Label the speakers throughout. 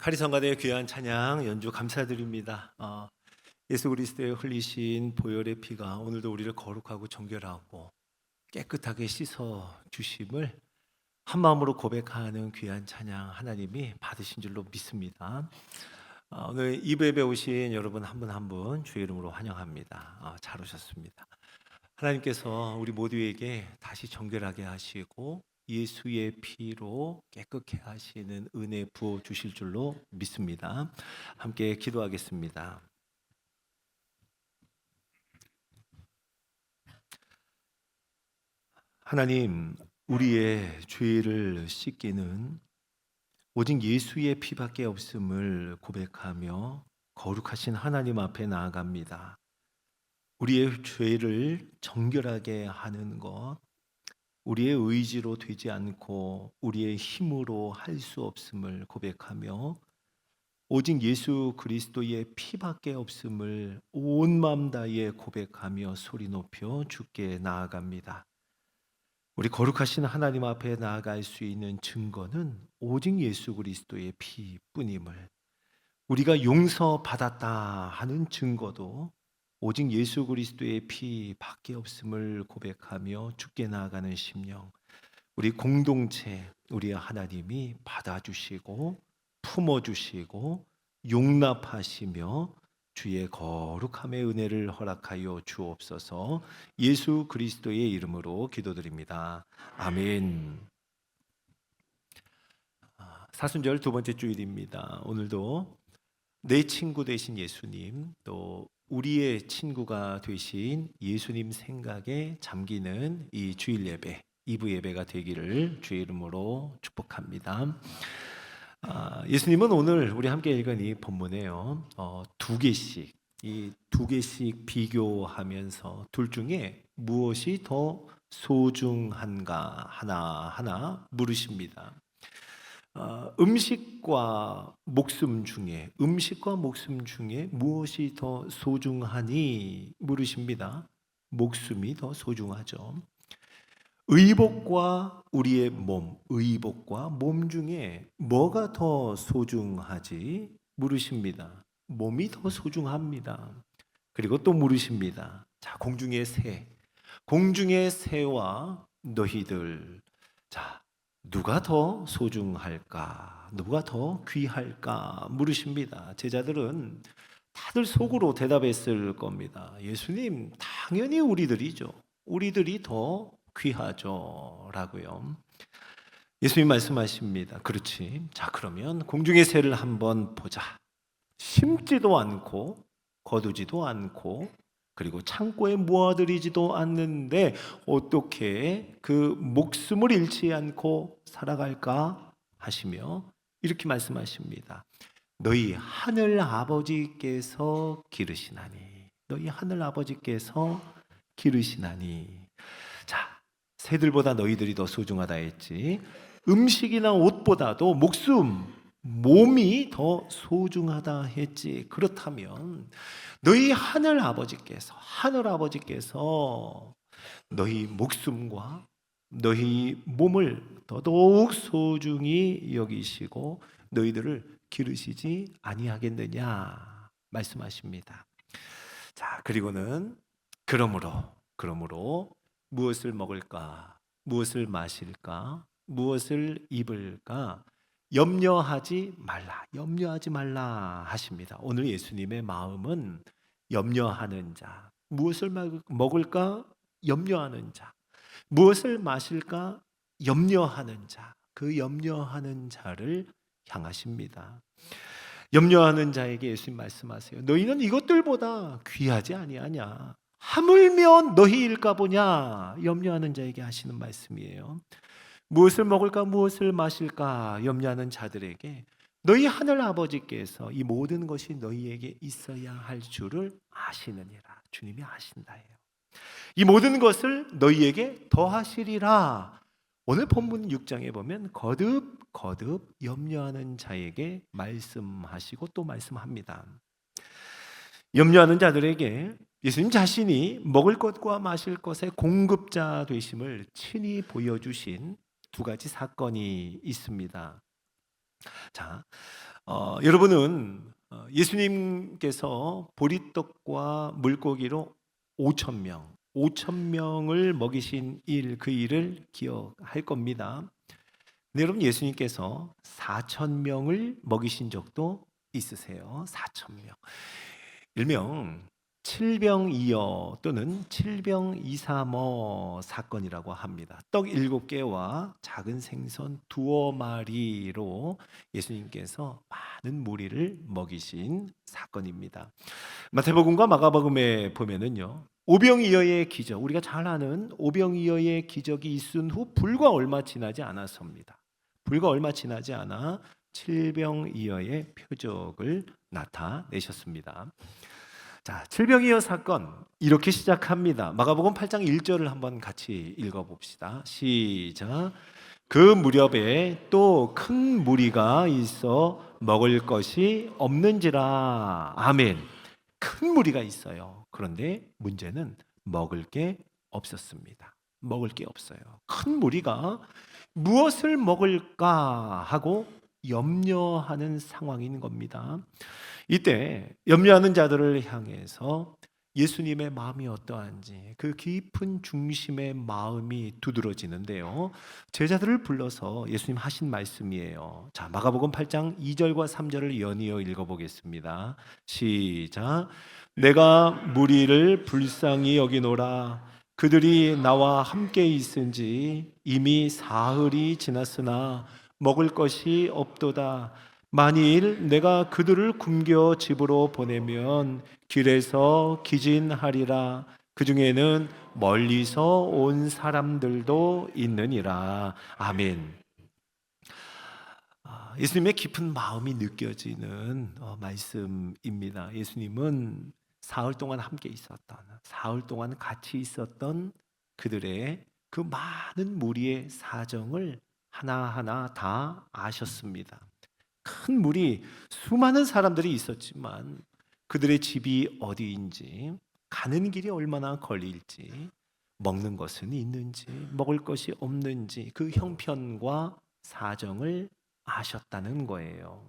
Speaker 1: 카리성가대의 귀한 찬양 연주 감사드립니다. 예수 그리스도의 흘리신 보혈의 피가 오늘도 우리를 거룩하고 정결하고 깨끗하게 씻어 주심을 한 마음으로 고백하는 귀한 찬양 하나님이 받으신 줄로 믿습니다. 오늘 2부에 오신 여러분 한 분 한 분 주의 이름으로 환영합니다. 잘 오셨습니다. 하나님께서 우리 모두에게 다시 정결하게 하시고 예수의 피로 깨끗게 하시는 은혜 부어 주실 줄로 믿습니다. 함께 기도하겠습니다. 하나님, 우리의 죄를 씻기는 오직 예수의 피밖에 없음을 고백하며 거룩하신 하나님 앞에 나아갑니다. 우리의 죄를 정결하게 하는 것, 우리의 의지로 되지 않고 우리의 힘으로 할 수 없음을 고백하며 오직 예수 그리스도의 피밖에 없음을 온 마음 다해 고백하며 소리 높여 주께 나아갑니다. 우리 거룩하신 하나님 앞에 나아갈 수 있는 증거는 오직 예수 그리스도의 피뿐임을, 우리가 용서받았다 하는 증거도 오직 예수 그리스도의 피밖에 없음을 고백하며 주께 나아가는 심령, 우리 공동체, 우리 하나님이 받아주시고 품어주시고 용납하시며 주의 거룩함의 은혜를 허락하여 주옵소서. 예수 그리스도의 이름으로 기도드립니다. 아멘. 사순절 두 번째 주일입니다. 오늘도 내 친구 되신 예수님, 또 우리의 친구가 되신 예수님 생각에 잠기는 이 주일 예배, 2부 예배가 되기를 주의 이름으로 축복합니다. 예수님은 오늘 우리 함께 읽은 이 본문에요, 이 두 개씩 비교하면서 둘 중에 무엇이 더 소중한가 하나하나 물으십니다. 음식과 목숨 중에 무엇이 더 소중하니 물으십니다. 목숨이 더 소중하죠. 의복과 몸 중에 뭐가 더 소중하지 물으십니다. 몸이 더 소중합니다. 그리고 또 물으십니다. 자, 공중의 새와 너희들, 자, 누가 더 소중할까? 누가 더 귀할까? 물으십니다. 제자들은 다들 속으로 대답했을 겁니다. 예수님, 당연히 우리들이죠. 우리들이 더 귀하죠. 라고요. 예수님 말씀하십니다. 그렇지. 자, 그러면 공중의 새를 한번 보자. 심지도 않고 거두지도 않고 그리고 창고에 모아들이지도 않는데 어떻게 그 목숨을 잃지 않고 살아갈까 하시며 이렇게 말씀하십니다. 너희 하늘 아버지께서 기르시나니. 자, 새들보다 너희들이 더 소중하다 했지. 음식이나 옷보다도 몸이 더 소중하다 했지. 그렇다면 너희 하늘 아버지께서 너희 목숨과 너희 몸을 더더욱 소중히 여기시고 너희들을 기르시지 아니하겠느냐 말씀하십니다. 자, 그리고는 그러므로 무엇을 먹을까, 무엇을 마실까, 무엇을 입을까 염려하지 말라 하십니다. 오늘 예수님의 마음은 염려하는 자, 무엇을 먹을까 염려하는 자, 무엇을 마실까 염려하는 자, 그 염려하는 자를 향하십니다. 염려하는 자에게 예수님 말씀하세요. 너희는 이것들보다 귀하지 아니하냐? 하물며 너희일까 보냐? 염려하는 자에게 하시는 말씀이에요. 무엇을 먹을까 무엇을 마실까 염려하는 자들에게 너희 하늘 아버지께서 이 모든 것이 너희에게 있어야 할 줄을 아시느니라. 주님이 아신다예요. 이 모든 것을 너희에게 더하시리라. 오늘 본문 6장에 보면 거듭 염려하는 자에게 말씀하시고 또 말씀합니다. 염려하는 자들에게 예수님 자신이 먹을 것과 마실 것의 공급자 되심을 친히 보여주신 두 가지 사건이 있습니다. 자, 여러분은 예수님께서 보리떡과 물고기로 5천 명을 먹이신 그 일을 기억할 겁니다. 근데 여러분, 예수님께서 4천 명을 먹이신 적도 있으세요. 4천 명. 일명 칠병이어 또는 칠병이사머 사건이라고 합니다. 떡 7개와 작은 생선 2마리로 예수님께서 많은 무리를 먹이신 사건입니다. 마태복음과 마가복음에 보면은요, 오병이어의 기적, 우리가 잘 아는 오병이어의 기적이 있은 후 불과 얼마 지나지 않았습니다. 불과 얼마 지나지 않아 칠병이어의 표적을 나타내셨습니다. 자, 칠병이어 사건 이렇게 시작합니다. 마가복음 8장 1절을 한번 같이 읽어봅시다. 시작. 그 무렵에 또 큰 무리가 있어 먹을 것이 없는지라. 아멘. 큰 무리가 있어요. 그런데 문제는 먹을 게 없었습니다. 먹을 게 없어요. 큰 무리가 무엇을 먹을까 하고 염려하는 상황인 겁니다. 이때 염려하는 자들을 향해서 예수님의 마음이 어떠한지 그 깊은 중심의 마음이 두드러지는데요. 제자들을 불러서 예수님 하신 말씀이에요. 자, 마가복음 8장 2절과 3절을 연이어 읽어보겠습니다. 시작. 내가 무리를 불쌍히 여기노라. 그들이 나와 함께 있은지 이미 사흘이 지났으나 먹을 것이 없도다. 만일 내가 그들을 굶겨 집으로 보내면 길에서 기진하리라. 그 중에는 멀리서 온 사람들도 있느니라. 아멘. 예수님의 깊은 마음이 느껴지는 말씀입니다. 예수님은 사흘 동안 함께 있었던, 사흘 동안 같이 있었던 그들의 그 많은 무리의 사정을 하나하나 다 아셨습니다. 큰 무리, 수많은 사람들이 있었지만 그들의 집이 어디인지, 가는 길이 얼마나 걸릴지, 먹는 것은 있는지, 먹을 것이 없는지 그 형편과 사정을 아셨다는 거예요.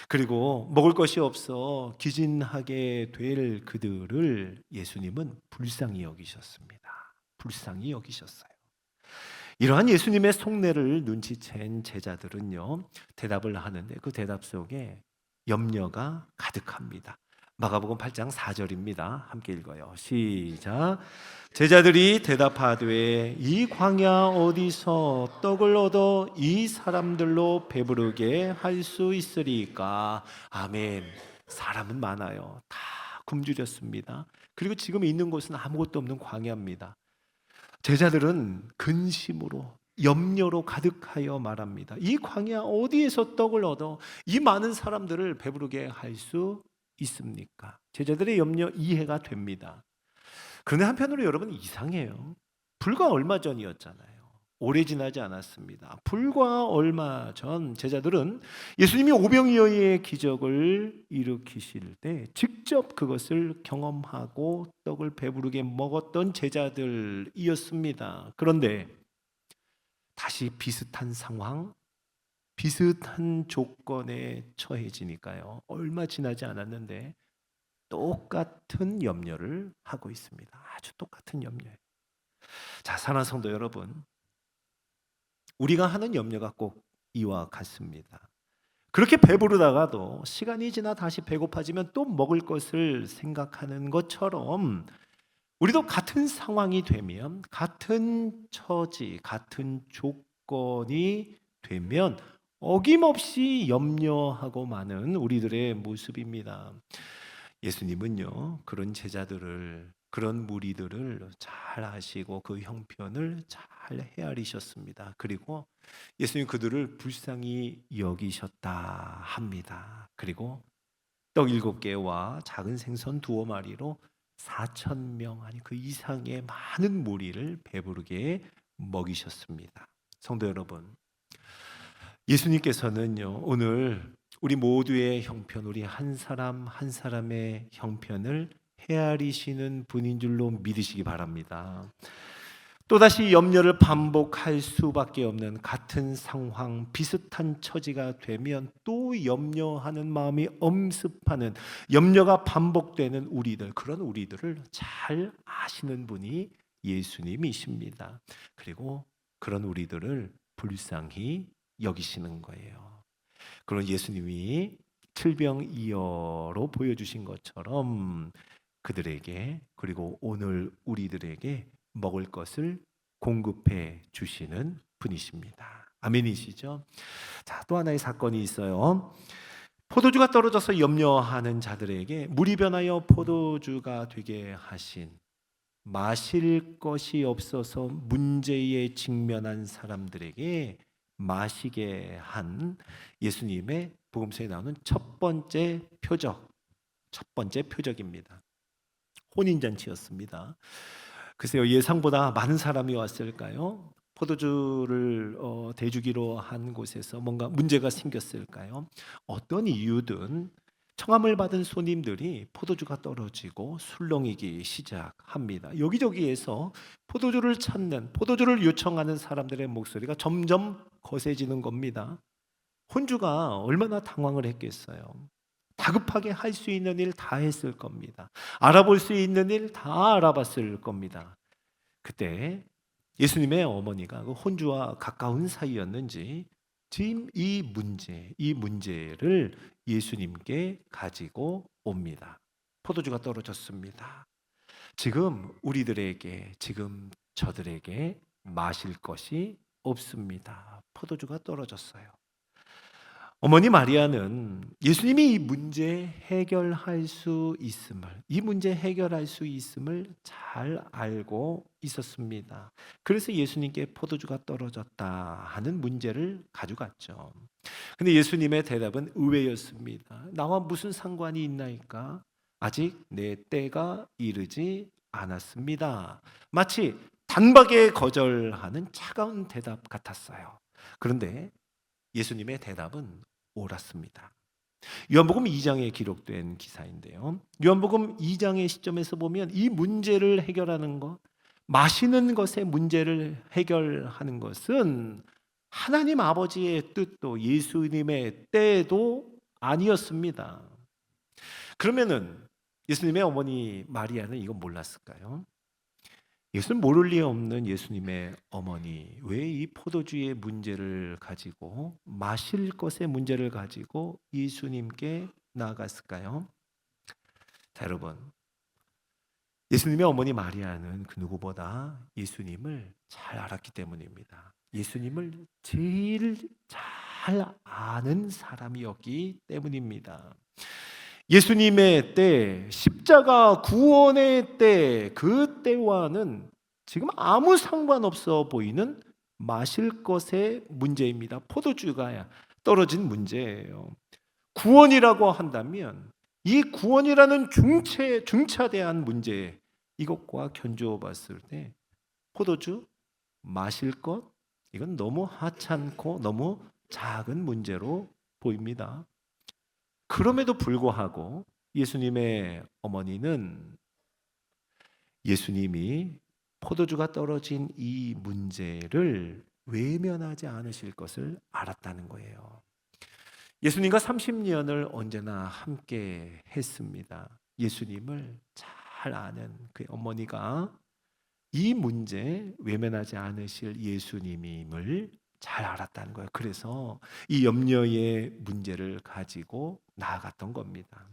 Speaker 1: 그리고 먹을 것이 없어 기진하게 될 그들을 예수님은 불쌍히 여기셨습니다. 불쌍히 여기셨어요. 이러한 예수님의 속내를 눈치챈 제자들은요, 대답을 하는데 그 대답 속에 염려가 가득합니다. 마가복음 8장 4절입니다. 함께 읽어요. 시작. 제자들이 대답하되 이 광야 어디서 떡을 얻어 이 사람들로 배부르게 할 수 있으리까? 아멘. 사람은 많아요. 다 굶주렸습니다. 그리고 지금 있는 곳은 아무것도 없는 광야입니다. 제자들은 근심으로 염려로 가득하여 말합니다. 이 광야 어디에서 떡을 얻어 이 많은 사람들을 배부르게 할 수 있습니까? 제자들의 염려 이해가 됩니다. 그런데 한편으로 여러분 이상해요. 불과 얼마 전이었잖아요. 오래 지나지 않았습니다. 불과 얼마 전 제자들은 예수님이 오병이어의 기적을 일으키실 때 직접 그것을 경험하고 떡을 배부르게 먹었던 제자들이었습니다. 그런데 다시 비슷한 상황, 비슷한 조건에 처해지니까요. 얼마 지나지 않았는데 똑같은 염려를 하고 있습니다. 아주 똑같은 염려예요. 자, 사랑하는 성도 여러분, 우리가 하는 염려가 꼭 이와 같습니다. 그렇게 배부르다가도 시간이 지나 다시 배고파지면 또 먹을 것을 생각하는 것처럼 우리도 같은 상황이 되면, 같은 처지, 같은 조건이 되면 어김없이 염려하고 마는 우리들의 모습입니다. 예수님은요, 그런 제자들을, 그런 무리들을 잘 아시고 그 형편을 잘 헤아리셨습니다. 그리고 예수님 그들을 불쌍히 여기셨다 합니다. 그리고 떡 7개와 작은 생선 2마리로 4천 명 아니 그 이상의 많은 무리를 배부르게 먹이셨습니다. 성도 여러분, 예수님께서는요, 오늘 우리 모두의 형편, 우리 한 사람 한 사람의 형편을 헤아리시는 분인 줄로 믿으시기 바랍니다. 또다시 염려를 반복할 수밖에 없는 같은 상황, 비슷한 처지가 되면 또 염려하는 마음이 엄습하는, 염려가 반복되는 우리들, 그런 우리들을 잘 아시는 분이 예수님이십니다. 그리고 그런 우리들을 불쌍히 여기시는 거예요. 그런 예수님이 칠병이어로 보여주신 것처럼 그들에게, 그리고 오늘 우리들에게 먹을 것을 공급해 주시는 분이십니다. 아멘이시죠? 자, 또 하나의 사건이 있어요. 포도주가 떨어져서 염려하는 자들에게 물이 변하여 포도주가 되게 하신, 마실 것이 없어서 문제에 직면한 사람들에게 마시게 한 예수님의 복음서에 나오는 첫 번째 표적입니다. 혼인잔치였습니다. 글쎄요, 예상보다 많은 사람이 왔을까요? 포도주를 대주기로 한 곳에서 뭔가 문제가 생겼을까요? 어떤 이유든 청함을 받은 손님들이 포도주가 떨어지고 술렁이기 시작합니다. 여기저기에서 포도주를 찾는, 포도주를 요청하는 사람들의 목소리가 점점 거세지는 겁니다. 혼주가 얼마나 당황을 했겠어요. 다급하게 할 수 있는 일 다 했을 겁니다. 알아볼 수 있는 일 다 알아봤을 겁니다. 그때 예수님의 어머니가 그 혼주와 가까운 사이였는지 지금 이 문제를 예수님께 가지고 옵니다. 포도주가 떨어졌습니다. 지금 우리들에게, 지금 저들에게 마실 것이 없습니다. 포도주가 떨어졌어요. 어머니 마리아는 예수님이 이 문제 해결할 수 있음을 잘 알고 있었습니다. 그래서 예수님께 포도주가 떨어졌다 하는 문제를 가져갔죠. 근데 예수님의 대답은 의외였습니다. 나와 무슨 상관이 있나이까? 아직 내 때가 이르지 않았습니다. 마치 단박에 거절하는 차가운 대답 같았어요. 그런데 예수님의 대답은 옳았습니다. 요한복음 2장에 기록된 기사인데요. 요한복음 2장의 시점에서 보면 이 문제를 해결하는 것, 마시는 것의 문제를 해결하는 것은 하나님 아버지의 뜻도 예수님의 때도 아니었습니다. 그러면은 예수님의 어머니 마리아는 이거 몰랐을까요? 이것은 모를 리 없는 예수님의 어머니, 왜 이 포도주의 문제를 가지고, 마실 것의 문제를 가지고 예수님께 나아갔을까요? 자, 여러분, 예수님의 어머니 마리아는 그 누구보다 예수님을 잘 알았기 때문입니다. 예수님을 제일 잘 아는 사람이었기 때문입니다. 예수님의 때, 십자가 구원의 때, 그 때와는 지금 아무 상관없어 보이는 마실 것의 문제입니다. 포도주가 떨어진 문제예요. 구원이라고 한다면 이 구원이라는 중차대한 문제, 이것과 견주어 봤을 때 포도주, 마실 것, 이건 너무 하찮고 너무 작은 문제로 보입니다. 그럼에도 불구하고 예수님의 어머니는 예수님이 포도주가 떨어진 이 문제를 외면하지 않으실 것을 알았다는 거예요. 예수님과 30년을 언제나 함께 했습니다. 예수님을 잘 아는 그 어머니가 이 문제 외면하지 않으실 예수님임을 잘 알았다는 거예요. 그래서 이 염려의 문제를 가지고 나아갔던 겁니다.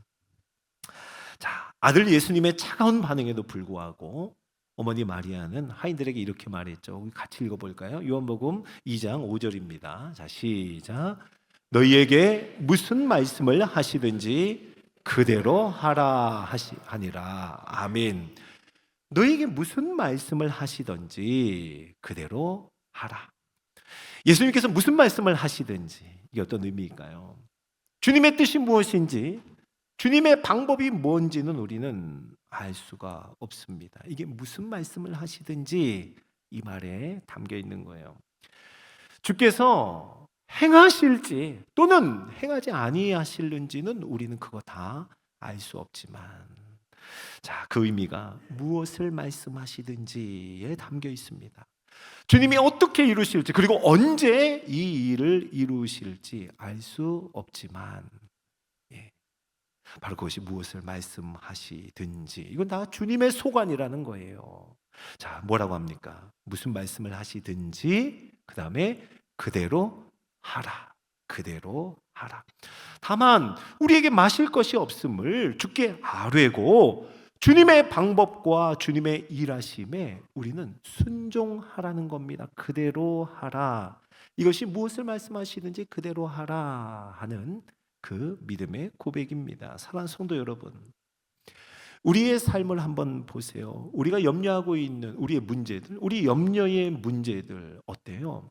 Speaker 1: 자, 아들 예수님의 차가운 반응에도 불구하고 어머니 마리아는 하인들에게 이렇게 말했죠. 우리 같이 읽어볼까요? 요한복음 2장 5절입니다. 자, 시작. 너희에게 무슨 말씀을 하시든지 그대로 하라 하니라. 아멘. 너희에게 무슨 말씀을 하시든지 그대로 하라. 예수님께서 무슨 말씀을 하시든지, 이게 어떤 의미일까요? 주님의 뜻이 무엇인지, 주님의 방법이 뭔지는 우리는 알 수가 없습니다. 이게 무슨 말씀을 하시든지 이 말에 담겨 있는 거예요. 주께서 행하실지 또는 행하지 아니하실는지는 우리는 그거 다 알 수 없지만 자, 그 의미가 무엇을 말씀하시든지에 담겨 있습니다. 주님이 어떻게 이루실지, 그리고 언제 이 일을 이루실지 알 수 없지만, 예, 바로 그것이 무엇을 말씀하시든지 이건 다 주님의 소관이라는 거예요. 자, 뭐라고 합니까? 무슨 말씀을 하시든지 그 다음에 그대로 하라. 그대로 하라. 다만 우리에게 마실 것이 없음을 주께 아뢰고 주님의 방법과 주님의 일하심에 우리는 순종하라는 겁니다. 그대로 하라. 이것이 무엇을 말씀하시든지 그대로 하라 하는 그 믿음의 고백입니다. 사랑하는 성도 여러분, 우리의 삶을 한번 보세요. 우리가 염려하고 있는 우리의 문제들, 우리 염려의 문제들 어때요?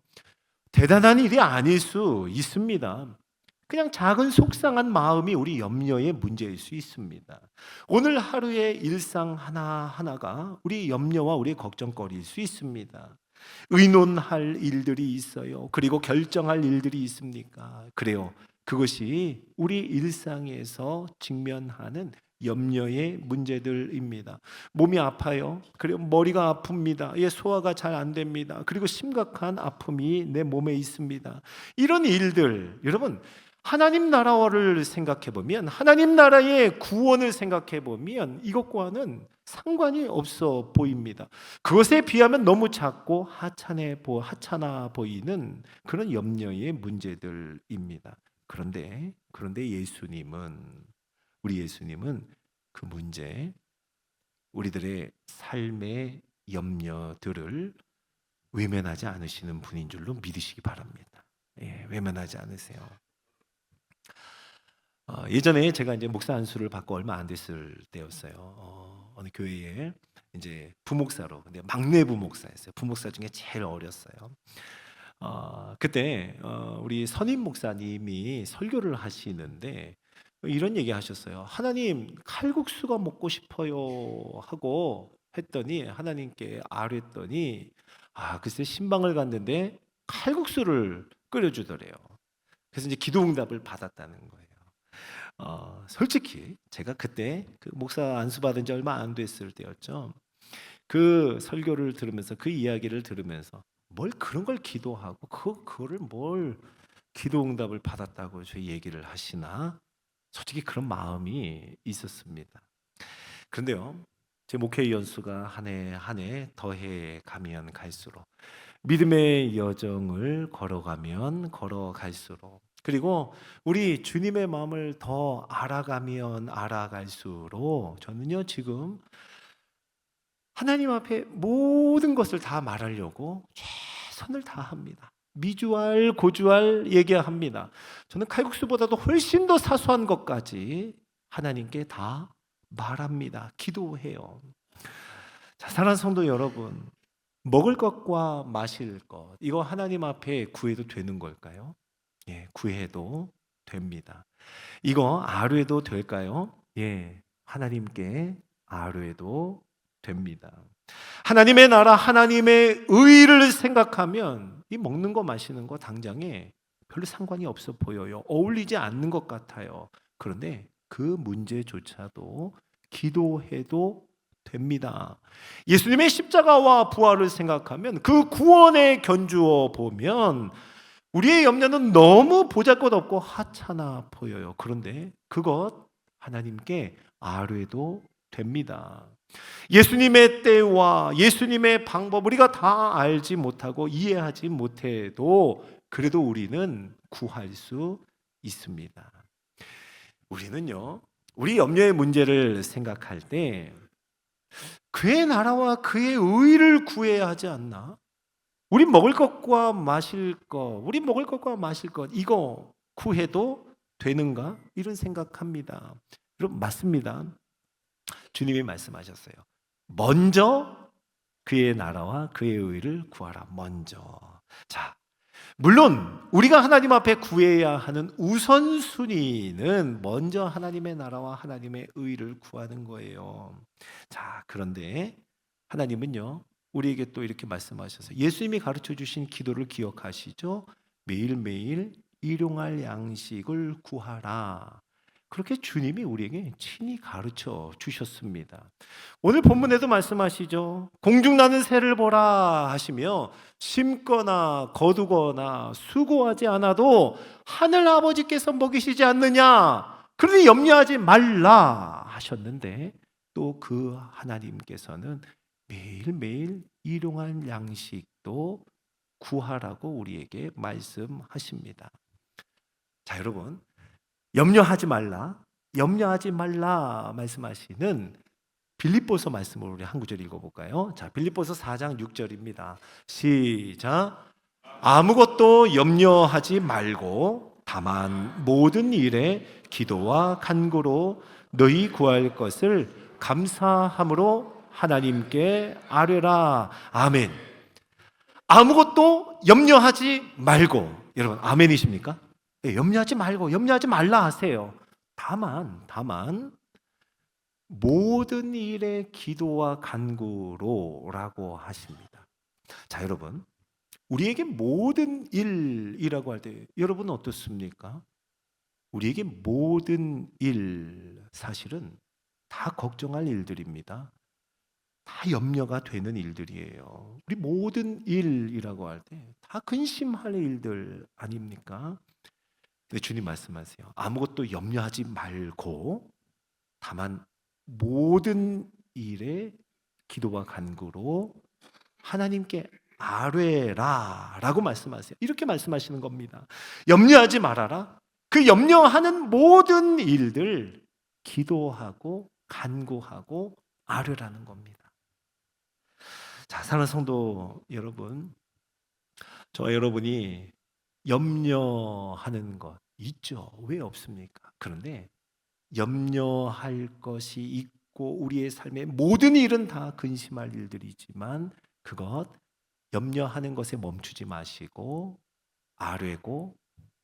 Speaker 1: 대단한 일이 아닐 수 있습니다. 그냥 작은 속상한 마음이 우리 염려의 문제일 수 있습니다. 오늘 하루의 일상 하나하나가 우리 염려와 우리의 걱정거리일 수 있습니다. 의논할 일들이 있어요. 그리고 결정할 일들이 있습니까? 그래요. 그것이 우리 일상에서 직면하는 염려의 문제들입니다. 몸이 아파요. 그리고 머리가 아픕니다. 예, 소화가 잘 안 됩니다. 그리고 심각한 아픔이 내 몸에 있습니다. 이런 일들, 여러분, 하나님 나라를 생각해 보면, 하나님 나라의 구원을 생각해 보면 이것과는 상관이 없어 보입니다. 그것에 비하면 너무 작고 하찮아 보이는 그런 염려의 문제들입니다. 그런데 우리 예수님은 그 문제, 우리들의 삶의 염려들을 외면하지 않으시는 분인 줄로 믿으시기 바랍니다. 예, 외면하지 않으세요. 예전에 제가 이제 목사 안수를 받고 얼마 안 됐을 때였어요. 어느 교회에 이제 부목사로, 근데 막내 부목사였어요. 부목사 중에 제일 어렸어요. 그때 우리 선임 목사님이 설교를 하시는데 이런 얘기 하셨어요. 하나님, 칼국수가 먹고 싶어요 하고 했더니 하나님께 아뢰더니 글쎄 신방을 갔는데 칼국수를 끓여주더래요. 그래서 이제 기도응답을 받았다는 거예요. 솔직히 제가 그때 그 목사 안수 받은 지 얼마 안 됐을 때였죠. 그 설교를 들으면서, 그 이야기를 들으면서 뭘 그런 걸 기도하고 그거를 뭘 기도응답을 받았다고 저 얘기를 하시나, 솔직히 그런 마음이 있었습니다. 그런데요, 제 목회 연수가 한 해 한 해 더해 가면 갈수록, 믿음의 여정을 걸어가면 걸어갈수록, 그리고 우리 주님의 마음을 더 알아가면 알아갈수록 저는요 지금 하나님 앞에 모든 것을 다 말하려고 최선을 다합니다. 미주알 고주알 얘기합니다. 저는 칼국수보다도 훨씬 더 사소한 것까지 하나님께 다 말합니다. 기도해요. 자, 사랑하는 성도 여러분, 먹을 것과 마실 것, 이거 하나님 앞에 구해도 되는 걸까요? 예, 구해도 됩니다. 이거 아뢰도 될까요? 예, 하나님께 아뢰도 됩니다. 하나님의 나라, 하나님의 의를 생각하면 이 먹는 거 마시는 거 당장에 별로 상관이 없어 보여요. 어울리지 않는 것 같아요. 그런데 그 문제조차도 기도해도 됩니다. 예수님의 십자가와 부활을 생각하면, 그 구원에 견주어 보면 우리의 염려는 너무 보잘것없고 하찮아 보여요. 그런데 그것 하나님께 아뢰도 됩니다. 예수님의 때와 예수님의 방법 우리가 다 알지 못하고 이해하지 못해도 그래도 우리는 구할 수 있습니다. 우리는요, 우리 염려의 문제를 생각할 때 그의 나라와 그의 의를 구해야 하지 않나? 우리 먹을 것과 마실 것, 이거 구해도 되는가? 이런 생각합니다. 여러분, 맞습니다. 주님이 말씀하셨어요. 먼저 그의 나라와 그의 의를 구하라. 먼저. 자, 물론 우리가 하나님 앞에 구해야 하는 우선순위는 먼저 하나님의 나라와 하나님의 의를 구하는 거예요. 자, 그런데 하나님은요, 우리에게 또 이렇게 말씀하셔서 예수님이 가르쳐 주신 기도를 기억하시죠? 매일매일 일용할 양식을 구하라. 그렇게 주님이 우리에게 친히 가르쳐 주셨습니다. 오늘 본문에도 말씀하시죠. 공중나는 새를 보라 하시며 심거나 거두거나 수고하지 않아도 하늘 아버지께서 먹이시지 않느냐. 그러니 염려하지 말라 하셨는데 또 그 하나님께서는 매일매일 일용할 양식도 구하라고 우리에게 말씀하십니다. 자, 여러분, 염려하지 말라 말씀하시는 빌립보서 말씀을 우리 한 구절 읽어볼까요? 자, 빌립보서 4장 6절입니다. 시작. 아무것도 염려하지 말고 다만 모든 일에 기도와 간구로 너희 구할 것을 감사함으로 하나님께 아뢰라. 아멘. 아무것도 염려하지 말고, 여러분 아멘이십니까? 염려하지 말고 염려하지 말라 하세요. 다만 모든 일에 기도와 간구로라고 하십니다. 자, 여러분, 우리에게 모든 일이라고 할 때 여러분은 어떻습니까? 우리에게 모든 일, 사실은 다 걱정할 일들입니다. 다 염려가 되는 일들이에요. 우리 모든 일이라고 할 때 다 근심할 일들 아닙니까? 근데 주님 말씀하세요. 아무것도 염려하지 말고 다만 모든 일에 기도와 간구로 하나님께 아뢰라 라고 말씀하세요. 이렇게 말씀하시는 겁니다. 염려하지 말아라. 그 염려하는 모든 일들 기도하고 간구하고 아뢰라는 겁니다. 자, 사랑하는 성도 여러분, 저와 여러분이 염려하는 것 있죠. 왜 없습니까? 그런데 염려할 것이 있고 우리의 삶의 모든 일은 다 근심할 일들이지만 그것 염려하는 것에 멈추지 마시고 아뢰고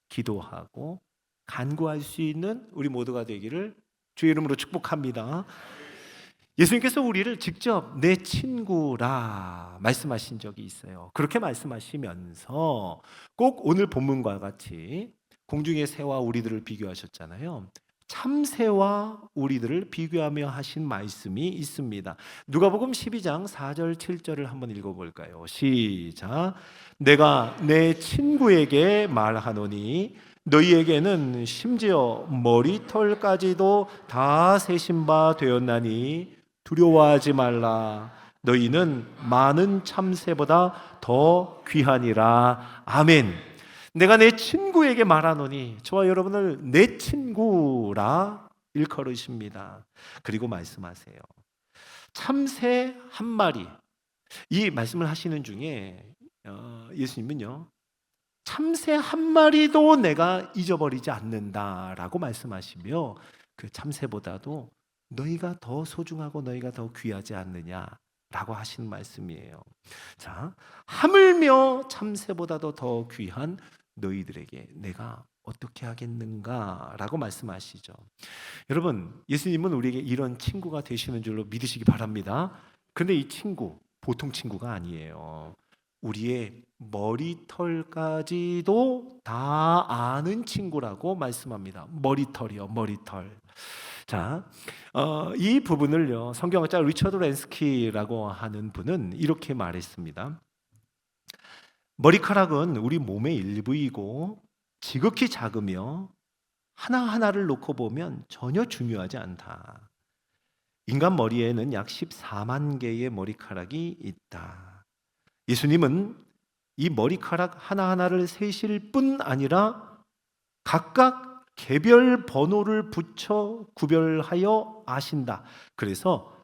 Speaker 1: 기도하고 간구할 수 있는 우리 모두가 되기를 주의 이름으로 축복합니다. 예수님께서 우리를 직접 내 친구라 말씀하신 적이 있어요. 그렇게 말씀하시면서 꼭 오늘 본문과 같이 공중의 새와 우리들을 비교하셨잖아요. 참새와 우리들을 비교하며 하신 말씀이 있습니다. 누가복음 12장 4절 7절을 한번 읽어볼까요? 시작. 내가 내 친구에게 말하노니 너희에게는 심지어 머리털까지도 다 세신 바 되었나니 두려워하지 말라. 너희는 많은 참새보다 더 귀하니라. 아멘. 내가 내 친구에게 말하노니, 저와 여러분을 내 친구라 일컬으십니다. 그리고 말씀하세요. 참새 한 마리. 이 말씀을 하시는 중에 예수님은요, 참새 한 마리도 내가 잊어버리지 않는다라고 말씀하시며 그 참새보다도 너희가 더 소중하고 너희가 더 귀하지 않느냐라고 하시는 말씀이에요. 자, 하물며 참새보다도 더 귀한 너희들에게 내가 어떻게 하겠는가라고 말씀하시죠. 여러분, 예수님은 우리에게 이런 친구가 되시는 줄로 믿으시기 바랍니다. 그런데 이 친구 보통 친구가 아니에요. 우리의 머리털까지도 다 아는 친구라고 말씀합니다. 머리털이요, 머리털. 자, 이 부분을요, 성경학자 리처드 랜스키라고 하는 분은 이렇게 말했습니다. 머리카락은 우리 몸의 일부이고 지극히 작으며 하나하나를 놓고 보면 전혀 중요하지 않다. 인간 머리에는 약 14만 개의 머리카락이 있다. 예수님은 이 머리카락 하나하나를 세실 뿐 아니라 각각 개별 번호를 붙여 구별하여 아신다. 그래서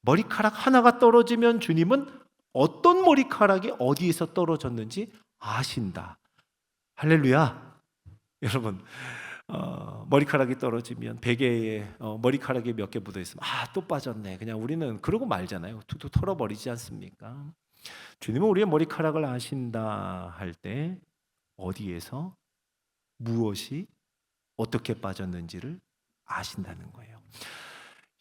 Speaker 1: 머리카락 하나가 떨어지면 주님은 어떤 머리카락이 어디에서 떨어졌는지 아신다. 할렐루야. 여러분, 머리카락이 떨어지면 베개에 머리카락이 몇 개 묻어 있으면 또 빠졌네. 그냥 우리는 그러고 말잖아요. 툭툭 털어버리지 않습니까? 주님은 우리의 머리카락을 아신다 할 때 어디에서 무엇이 어떻게 빠졌는지를 아신다는 거예요.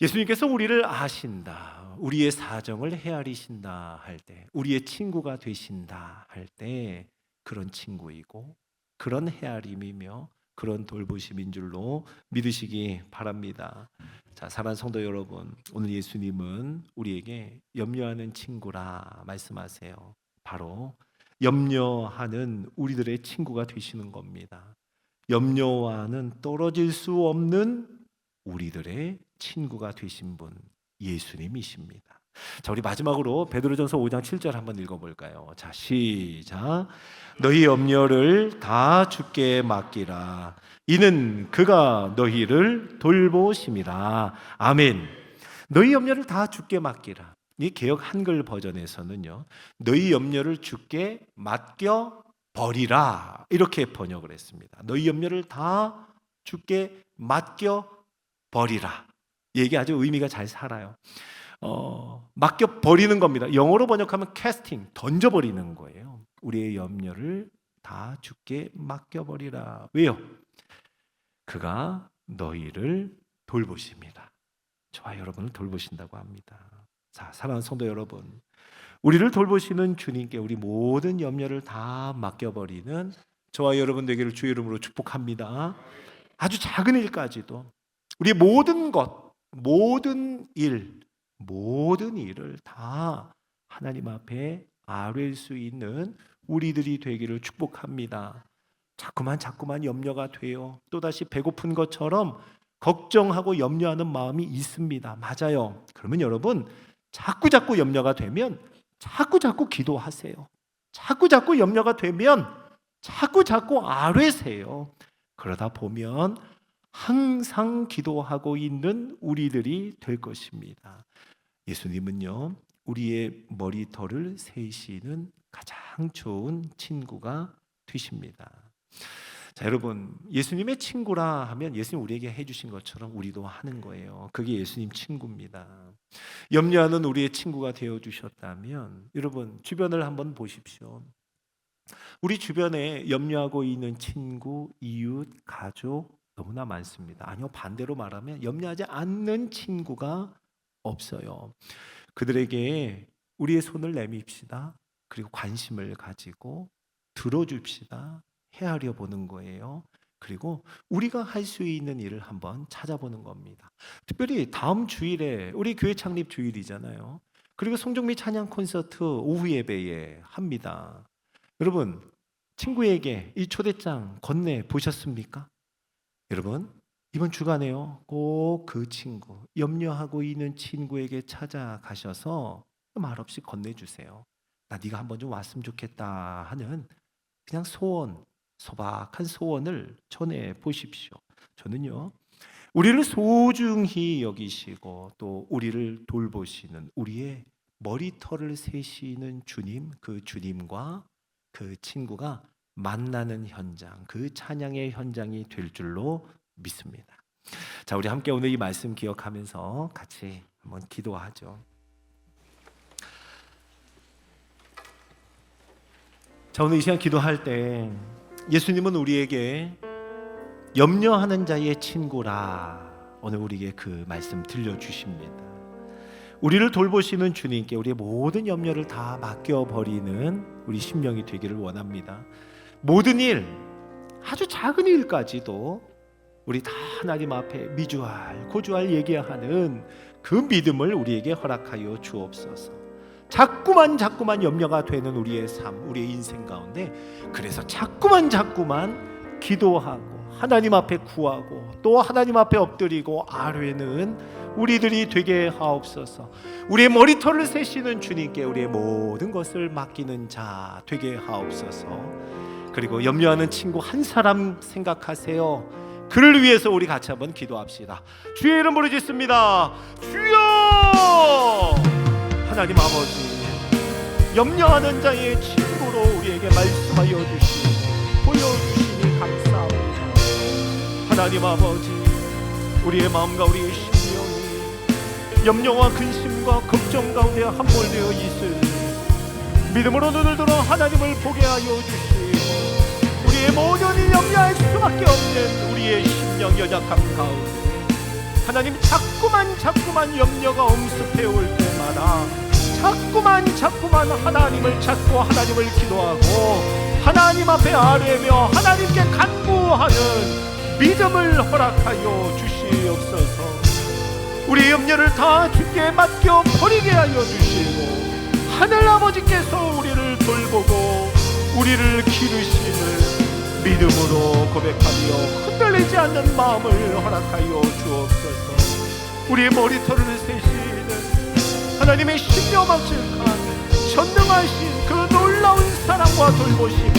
Speaker 1: 예수님께서 우리를 아신다, 우리의 사정을 헤아리신다 할 때, 우리의 친구가 되신다 할 때 그런 친구이고 그런 헤아림이며 그런 돌보심인 줄로 믿으시기 바랍니다. 자, 사랑하는 성도 여러분, 오늘 예수님은 우리에게 염려하는 친구라 말씀하세요. 바로 염려하는 우리들의 친구가 되시는 겁니다. 염려와는 떨어질 수 없는 우리들의 친구가 되신 분, 예수님이십니다. 자, 우리 마지막으로 베드로전서 5장 7절 한번 읽어볼까요? 자, 시작. 너희 염려를 다 주께 맡기라. 이는 그가 너희를 돌보심이라. 아멘. 너희 염려를 다 주께 맡기라. 이 개역 한글 버전에서는요, 너희 염려를 주께 맡겨 버리라, 이렇게 번역을 했습니다. 너희 염려를 다 주께 맡겨 버리라. 얘기 아주 의미가 잘 살아요. 맡겨 버리는 겁니다. 영어로 번역하면 casting, 던져 버리는 거예요. 우리의 염려를 다 주께 맡겨 버리라. 왜요? 그가 너희를 돌보십니다. 저와 여러분을 돌보신다고 합니다. 자, 사랑하는 성도 여러분, 우리를 돌보시는 주님께 우리 모든 염려를 다 맡겨버리는 저와 여러분 되기를 주의 이름으로 축복합니다. 아주 작은 일까지도 우리 모든 것, 모든 일을 다 하나님 앞에 아뢰일 수 있는 우리들이 되기를 축복합니다. 자꾸만 염려가 돼요. 또다시 배고픈 것처럼 걱정하고 염려하는 마음이 있습니다. 맞아요. 그러면 여러분, 자꾸 염려가 되면 자꾸 기도하세요. 자꾸 염려가 되면 자꾸 아뢰세요. 그러다 보면 항상 기도하고 있는 우리들이 될 것입니다. 예수님은요, 우리의 머리털을 세시는 가장 좋은 친구가 되십니다. 자, 여러분, 예수님의 친구라 하면 예수님 우리에게 해주신 것처럼 우리도 하는 거예요. 그게 예수님 친구입니다. 염려하는 우리의 친구가 되어주셨다면 여러분, 주변을 한번 보십시오. 우리 주변에 염려하고 있는 친구, 이웃, 가족 너무나 많습니다. 아니요, 반대로 말하면 염려하지 않는 친구가 없어요. 그들에게 우리의 손을 내밉시다. 그리고 관심을 가지고 들어줍시다. 헤아려 보는 거예요. 그리고 우리가 할 수 있는 일을 한번 찾아보는 겁니다. 특별히 다음 주일에 우리 교회 창립 주일이잖아요. 그리고 송정미 찬양 콘서트 오후 예배에 합니다. 여러분, 친구에게 이 초대장 건네 보셨습니까? 여러분, 이번 주간에요, 꼭 그 친구, 염려하고 있는 친구에게 찾아가셔서 말없이 건네주세요. 나 네가 한번 좀 왔으면 좋겠다 하는 그냥 소박한 소원을 전해 보십시오. 저는요, 우리를 소중히 여기시고 또 우리를 돌보시는 우리의 머리털을 세시는 주님, 그 주님과 그 친구가 만나는 현장, 그 찬양의 현장이 될 줄로 믿습니다. 자, 우리 함께 오늘 이 말씀 기억하면서 같이 한번 기도하죠. 자, 오늘 이 시간 기도할 때 예수님은 우리에게 염려하는 자의 친구라 오늘 우리에게 그 말씀 들려주십니다. 우리를 돌보시는 주님께 우리의 모든 염려를 다 맡겨버리는 우리 심령이 되기를 원합니다. 모든 일, 아주 작은 일까지도 우리 다 하나님 앞에 미주알, 고주알 얘기하는 그 믿음을 우리에게 허락하여 주옵소서. 자꾸만 염려가 되는 우리의 삶, 우리의 인생 가운데 그래서 자꾸만 기도하고 하나님 앞에 구하고 또 하나님 앞에 엎드리고 아뢰는 우리들이 되게 하옵소서. 우리의 머리털을 세시는 주님께 우리의 모든 것을 맡기는 자 되게 하옵소서. 그리고 염려하는 친구 한 사람 생각하세요. 그를 위해서 우리 같이 한번 기도합시다. 주의 이름 부르짖습니다. 주여! 하나님 아버지, 염려하는 자의 친구로 우리에게 말씀하여 주시고 보여주시니 감사합니다. 하나님 아버지, 우리의 마음과 우리의 심령이 염려와 근심과 걱정 가운데 함몰되어 있을 믿음으로 눈을 들어 하나님을 보게 하여 주시고 우리의 모든 일 염려할 수밖에 없는 우리의 심령 연약함 가운데 하나님 자꾸만 염려가 엄습해 올 때마다 자꾸만 하나님을 찾고 하나님을 기도하고 하나님 앞에 아뢰며 하나님께 간구하는 믿음을 허락하여 주시옵소서. 우리 염려를 다 주께 맡겨 버리게 하여 주시고 하늘 아버지께서 우리를 돌보고 우리를 기르심을 믿음으로 고백하며 흔들리지 않는 마음을 허락하여 주옵소서. 우리의 머리털을 세시는 하나님의 신묘막측한 전능하신 그 놀라운 사랑과 돌보심에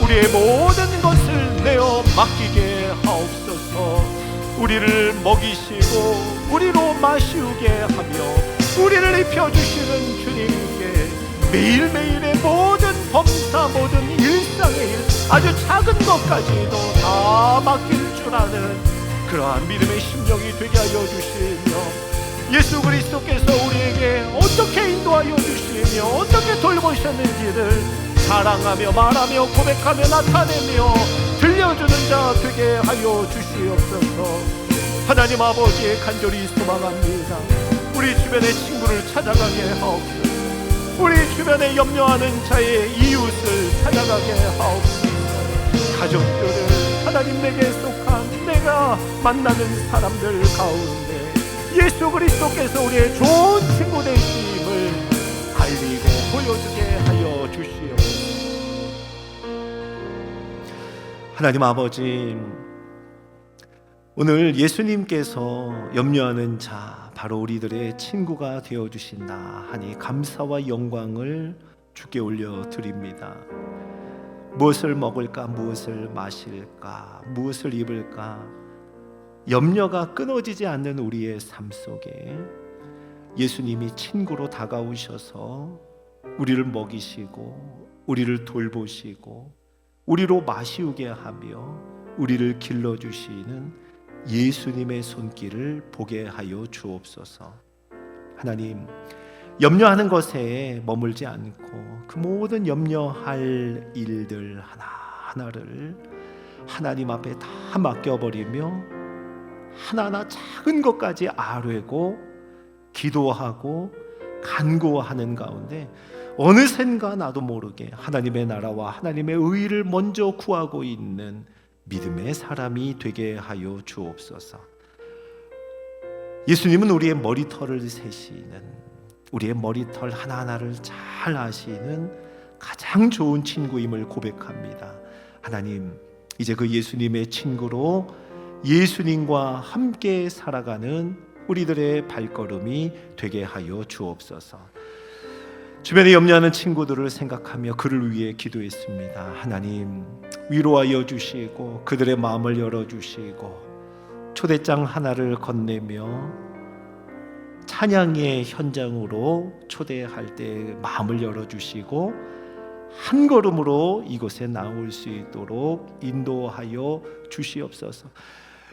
Speaker 1: 우리의 모든 것을 내어 맡기게 하옵소서. 우리를 먹이시고 우리로 마시우게 하며 우리를 입혀주시는 주님께 매일매일의 모든 범사 모든 일상의 일 아주 작은 것까지도 다 맡길 줄 아는 그러한 믿음의 심령이 되게 하여 주시며 예수 그리스도께서 우리에게 어떻게 인도하여 주시며 어떻게 돌보셨는지를 사랑하며 말하며 고백하며 나타내며 들려주는 자 되게 하여 주시옵소서. 하나님 아버지 간절히 소망합니다. 우리 주변의 친구를 찾아가게 하옵소서. 우리 주변에 염려하는 자의 이웃을 찾아가게 하옵소서. 가족들을 하나님 내게 속한 내가 만나는 사람들 가운데 예수 그리스도께서 우리의 좋은 친구 되심을 알리고 보여주게 하여 주시옵소서. 하나님 아버지, 오늘 예수님께서 염려하는 자 바로 우리들의 친구가 되어주신다 하니 감사와 영광을 주께 올려드립니다. 무엇을 먹을까, 무엇을 마실까, 무엇을 입을까, 염려가 끊어지지 않는 우리의 삶 속에 예수님이 친구로 다가오셔서 우리를 먹이시고 우리를 돌보시고 우리로 마시우게 하며 우리를 길러주시는 예수님의 손길을 보게 하여 주옵소서. 하나님, 염려하는 것에 머물지 않고 그 모든 염려할 일들 하나하나를 하나님 앞에 다 맡겨버리며 하나하나 작은 것까지 아뢰고 기도하고 간구하는 가운데 어느샌가 나도 모르게 하나님의 나라와 하나님의 의를 먼저 구하고 있는 믿음의 사람이 되게 하여 주옵소서. 예수님은 우리의 머리털을 세시는, 우리의 머리털 하나하나를 잘 아시는 가장 좋은 친구임을 고백합니다. 하나님, 이제 그 예수님의 친구로 예수님과 함께 살아가는 우리들의 발걸음이 되게 하여 주옵소서. 주변에 염려하는 친구들을 생각하며 그를 위해 기도했습니다. 하나님, 위로하여 주시고 그들의 마음을 열어주시고 초대장 하나를 건네며 찬양의 현장으로 초대할 때 마음을 열어주시고 한 걸음으로 이곳에 나올 수 있도록 인도하여 주시옵소서.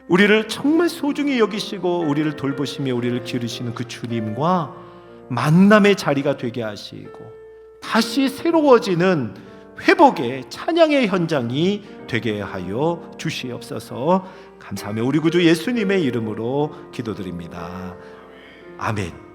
Speaker 1: 우리를 정말 소중히 여기시고 우리를 돌보시며 우리를 기르시는 그 주님과 만남의 자리가 되게 하시고 다시 새로워지는 회복의 찬양의 현장이 되게 하여 주시옵소서. 감사하며 우리 구주 예수님의 이름으로 기도드립니다. 아멘.